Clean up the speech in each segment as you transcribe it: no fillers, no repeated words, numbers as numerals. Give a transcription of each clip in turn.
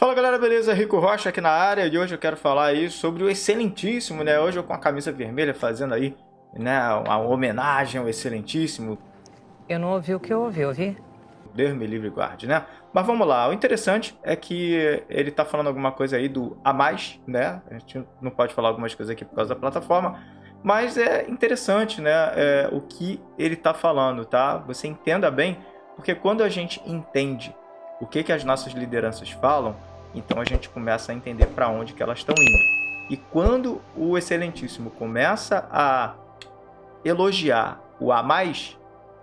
Fala galera, beleza? Rico Rocha aqui na área e hoje eu quero falar aí sobre o Excelentíssimo, né? Hoje eu com a camisa vermelha fazendo aí, né, uma homenagem ao Excelentíssimo. Eu não ouvi o que eu ouvi? Deus me livre e guarde, né? Mas vamos lá, o interessante é que ele tá falando alguma coisa aí do a mais, né? A gente não pode falar algumas coisas aqui por causa da plataforma, mas é interessante, né, o que ele tá falando, tá? Você entenda bem, porque quando a gente entende o que as nossas lideranças falam, então a gente começa a entender para onde que elas estão indo. E quando o Excelentíssimo começa a elogiar o a mais,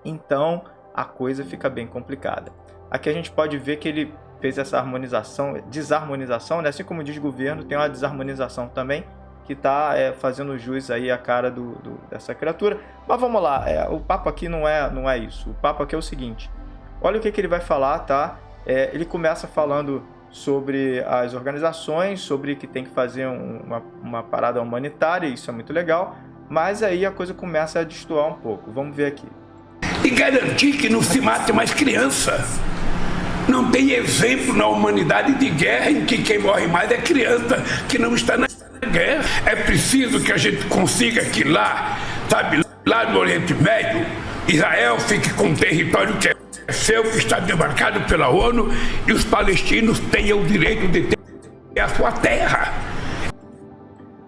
então a coisa fica bem complicada. Aqui a gente pode ver que ele fez essa harmonização, desarmonização, né? Assim como diz o governo, tem uma desarmonização também, que está fazendo jus aí à cara dessa criatura. Mas vamos lá, o papo aqui não é isso. O papo aqui é o seguinte, olha o que ele vai falar, tá? Ele começa falando sobre as organizações, sobre que tem que fazer uma parada humanitária, isso é muito legal, mas aí a coisa começa a destoar um pouco. Vamos ver aqui. E garantir que não se mate mais criança. Não tem exemplo na humanidade de guerra em que quem morre mais é criança que não está na guerra. É preciso que a gente consiga que lá, sabe, lá no Oriente Médio, Israel fique com um território que é seu, que está demarcado pela ONU, e os palestinos tenham o direito de ter a sua terra.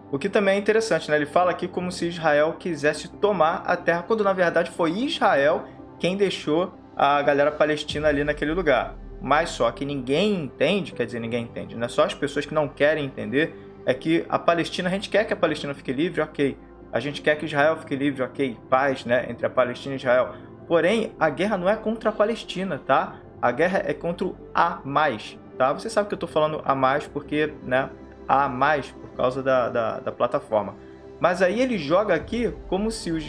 O que também é interessante, né? Ele fala aqui como se Israel quisesse tomar a terra, quando na verdade foi Israel quem deixou a galera palestina ali naquele lugar. Mas só que ninguém entende, quer dizer, ninguém entende, não é só as pessoas que não querem entender, é que a Palestina, a gente quer que a Palestina fique livre, ok. A gente quer que Israel fique livre, ok. Paz, né, entre a Palestina e Israel. Porém, a guerra não é contra a Palestina, tá? A guerra é contra o a mais, tá? Você sabe que eu tô falando a mais porque, né, a mais por causa da plataforma. Mas aí ele joga aqui como se os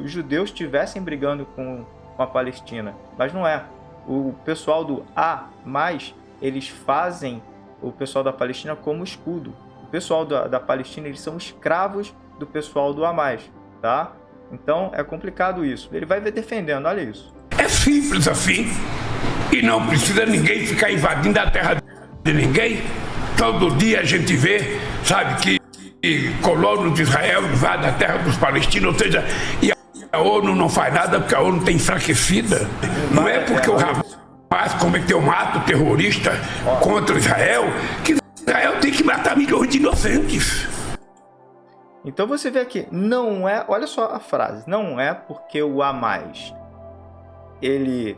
judeus estivessem brigando com a Palestina. Mas não é. O pessoal do a mais, eles fazem o pessoal da Palestina como escudo. O pessoal da Palestina, eles são escravos do pessoal do a mais, tá? Então é complicado isso. Ele vai defendendo, olha isso. É simples assim. E não precisa ninguém ficar invadindo a terra de ninguém. Todo dia a gente vê, sabe, que colonos de Israel invadem a terra dos palestinos, ou seja, e a ONU não faz nada porque a ONU está enfraquecida. Não é porque o Hamas cometeu um ato terrorista contra Israel que Israel tem que matar milhões de inocentes. Então você vê aqui, não é, olha só a frase, não é porque o a mais ele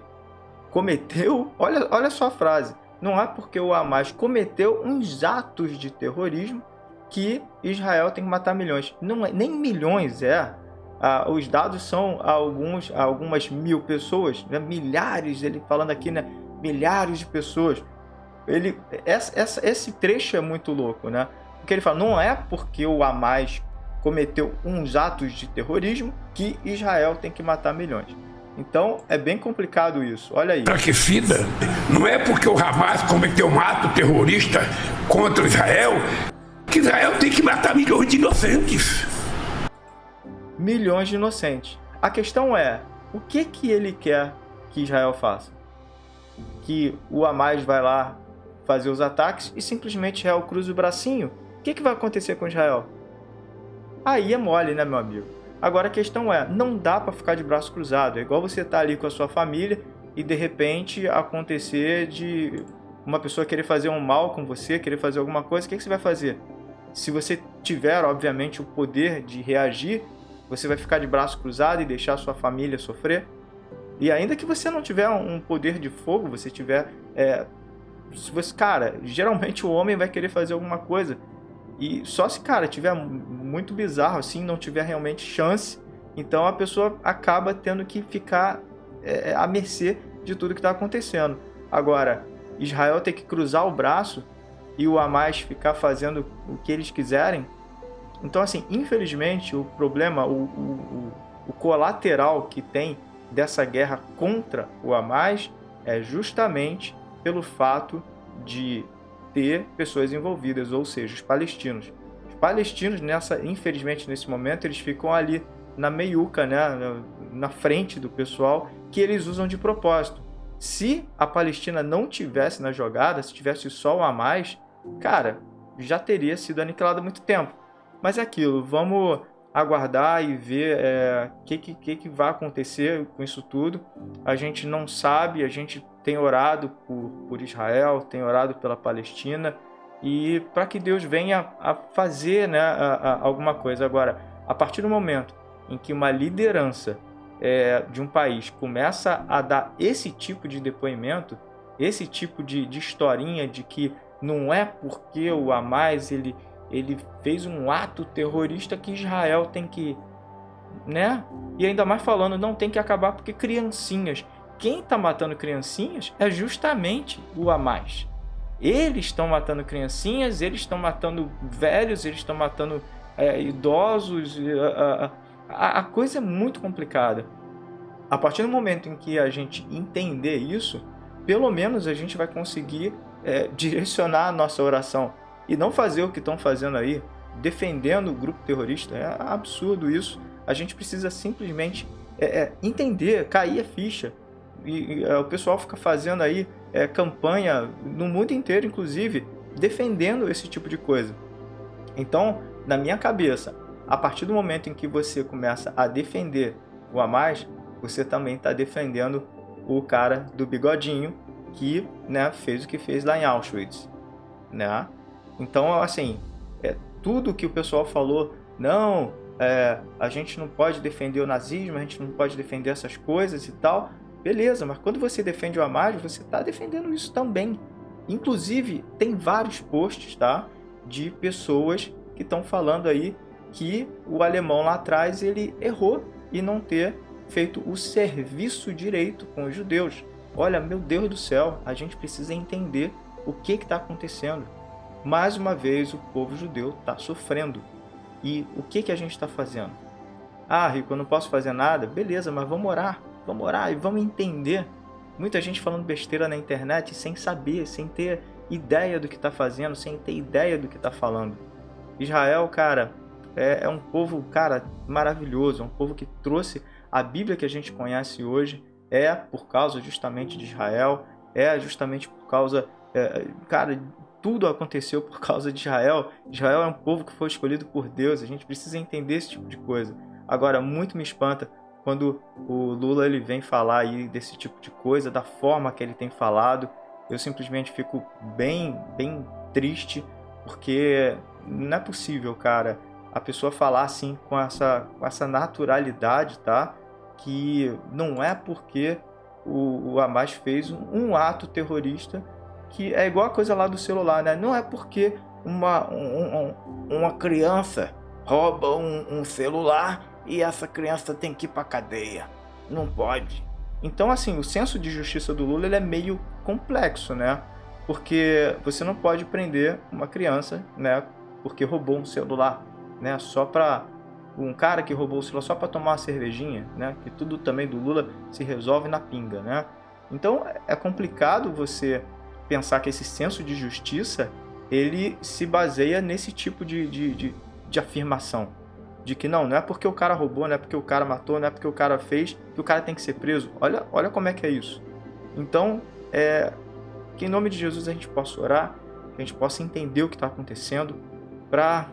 cometeu, olha só a frase, não é porque o a mais cometeu uns atos de terrorismo que Israel tem que matar milhões. Não é, nem milhões os dados são algumas mil pessoas, né? Milhares, ele falando aqui, né? Milhares de pessoas. Esse trecho é muito louco, né? Porque ele fala, não é porque o Hamas cometeu uns atos de terrorismo que Israel tem que matar milhões. Então é bem complicado isso, olha aí. Enfraquecida, não é porque o Hamas cometeu um ato terrorista contra Israel que Israel tem que matar milhões de inocentes. Milhões de inocentes. A questão é, o que ele quer que Israel faça? Que o Hamas vai lá fazer os ataques e simplesmente Israel cruza o bracinho? O que vai acontecer com Israel? Aí é mole, né, meu amigo? Agora a questão é, não dá para ficar de braço cruzado. É igual você estar ali com a sua família e de repente acontecer de uma pessoa querer fazer um mal com você, querer fazer alguma coisa, o que você vai fazer? Se você tiver, obviamente, o poder de reagir, você vai ficar de braço cruzado e deixar a sua família sofrer? E ainda que você não tiver um poder de fogo, você tiver... cara, geralmente o homem vai querer fazer alguma coisa. E só se, cara, tiver muito bizarro, assim, não tiver realmente chance, então a pessoa acaba tendo que ficar à mercê de tudo que está acontecendo. Agora, Israel ter que cruzar o braço e o Hamas ficar fazendo o que eles quiserem. Então, assim, infelizmente, o problema, o colateral que tem dessa guerra contra o Hamas é justamente pelo fato de ter pessoas envolvidas, ou seja, os palestinos. Os palestinos, infelizmente, nesse momento, eles ficam ali na meiuca, né, na frente do pessoal, que eles usam de propósito. Se a Palestina não tivesse na jogada, se tivesse só o Hamas, cara, já teria sido aniquilado há muito tempo. Mas é aquilo, vamos aguardar e ver o que vai acontecer com isso tudo. A gente não sabe, a gente tem orado por Israel, tem orado pela Palestina, e para que Deus venha a fazer, né, alguma coisa. Agora, a partir do momento em que uma liderança de um país começa a dar esse tipo de depoimento, esse tipo de historinha de que não é porque o Hamas ele fez um ato terrorista que Israel tem que, né? E ainda mais falando, não tem que acabar porque criancinhas. Quem está matando criancinhas é justamente o Hamas. Eles estão matando criancinhas, eles estão matando velhos, eles estão matando idosos. A coisa é muito complicada. A partir do momento em que a gente entender isso, pelo menos a gente vai conseguir direcionar a nossa oração e não fazer o que estão fazendo aí, defendendo o grupo terrorista. É absurdo isso. A gente precisa simplesmente entender, cair a ficha. E o pessoal fica fazendo aí campanha no mundo inteiro, inclusive, defendendo esse tipo de coisa. Então, na minha cabeça, a partir do momento em que você começa a defender o Hamas, você também está defendendo o cara do bigodinho que, né, fez o que fez lá em Auschwitz, né? Então, assim, tudo que o pessoal falou, não, a gente não pode defender o nazismo, a gente não pode defender essas coisas e tal, beleza, mas quando você defende o Hamas, você está defendendo isso também. Inclusive, tem vários posts, tá, de pessoas que estão falando aí que o alemão lá atrás ele errou em não ter feito o serviço direito com os judeus. Olha, meu Deus do céu, a gente precisa entender o que está acontecendo. Mais uma vez, o povo judeu está sofrendo. E o que a gente está fazendo? Ah, Rico, eu não posso fazer nada? Beleza, mas vamos orar e vamos entender. Muita gente falando besteira na internet sem saber, sem ter ideia do que está fazendo, sem ter ideia do que está falando. Israel, cara, é um povo, cara, maravilhoso, é um povo que trouxe a Bíblia que a gente conhece hoje, por causa justamente de Israel, justamente por causa, cara, tudo aconteceu por causa de Israel. Israel é um povo que foi escolhido por Deus, a gente precisa entender esse tipo de coisa. Agora, muito me espanta quando o Lula ele vem falar aí desse tipo de coisa, da forma que ele tem falado. Eu simplesmente fico bem triste, porque não é possível, cara, a pessoa falar assim com essa naturalidade, tá? Que não é porque o Hamas fez um ato terrorista, que é igual a coisa lá do celular, né? Não é porque uma criança rouba um celular e essa criança tem que ir pra cadeia. Não pode. Então, assim, o senso de justiça do Lula ele é meio complexo, né? Porque você não pode prender uma criança, né? Porque roubou um celular, né? Só pra um cara que roubou o celular só para tomar uma cervejinha, né? Que tudo também do Lula se resolve na pinga, né? Então é complicado você pensar que esse senso de justiça ele se baseia nesse tipo de afirmação, de que não é porque o cara roubou, não é porque o cara matou, não é porque o cara fez que o cara tem que ser preso. Olha como é que é isso. Então que em nome de Jesus a gente possa orar, que a gente possa entender o que está acontecendo, para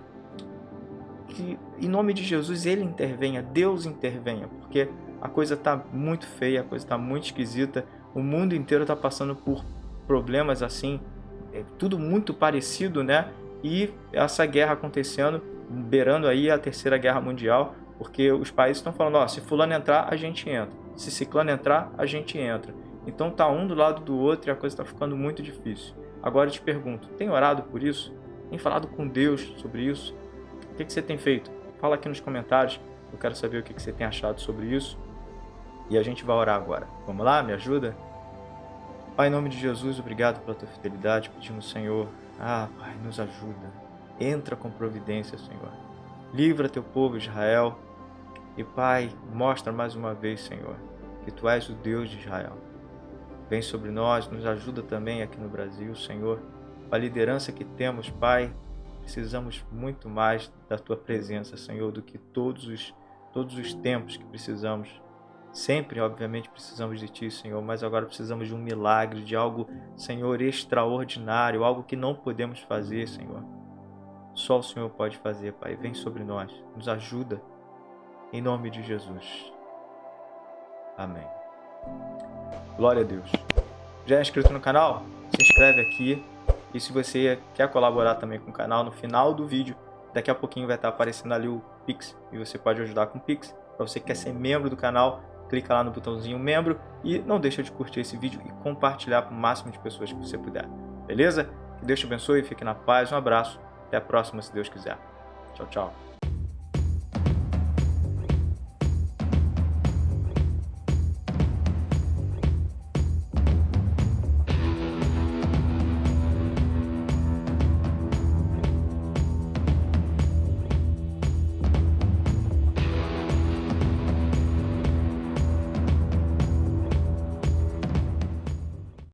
que em nome de Jesus ele intervenha, Deus intervenha, porque a coisa está muito feia, a coisa está muito esquisita, o mundo inteiro está passando por problemas assim, tudo muito parecido, né? E essa guerra acontecendo, beirando aí a Terceira Guerra Mundial, porque os países estão falando, se fulano entrar, a gente entra, se ciclano entrar, a gente entra. Então tá um do lado do outro e a coisa está ficando muito difícil. Agora eu te pergunto, tem orado por isso? Tem falado com Deus sobre isso? O que você tem feito? Fala aqui nos comentários, eu quero saber o que você tem achado sobre isso. E a gente vai orar agora. Vamos lá? Me ajuda? Pai, em nome de Jesus, obrigado pela tua fidelidade. Pedimos, Senhor, Pai, nos ajuda. Entra com providência, Senhor. Livra teu povo Israel. E, Pai, mostra mais uma vez, Senhor, que tu és o Deus de Israel. Vem sobre nós, nos ajuda também aqui no Brasil, Senhor. A liderança que temos, Pai, precisamos muito mais da tua presença, Senhor, do que todos os tempos que precisamos Sempre, obviamente, precisamos de Ti, Senhor, mas agora precisamos de um milagre, de algo, Senhor, extraordinário, algo que não podemos fazer, Senhor. Só o Senhor pode fazer, Pai. Vem sobre nós, nos ajuda, em nome de Jesus. Amém. Glória a Deus. Já é inscrito no canal? Se inscreve aqui. E se você quer colaborar também com o canal, no final do vídeo, daqui a pouquinho vai estar aparecendo ali o Pix. E você pode ajudar com o Pix. Para você que quer ser membro do canal, clica lá no botãozinho membro. E não deixa de curtir esse vídeo e compartilhar para o máximo de pessoas que você puder. Beleza? Que Deus te abençoe, fique na paz. Um abraço. Até a próxima, se Deus quiser. Tchau, tchau.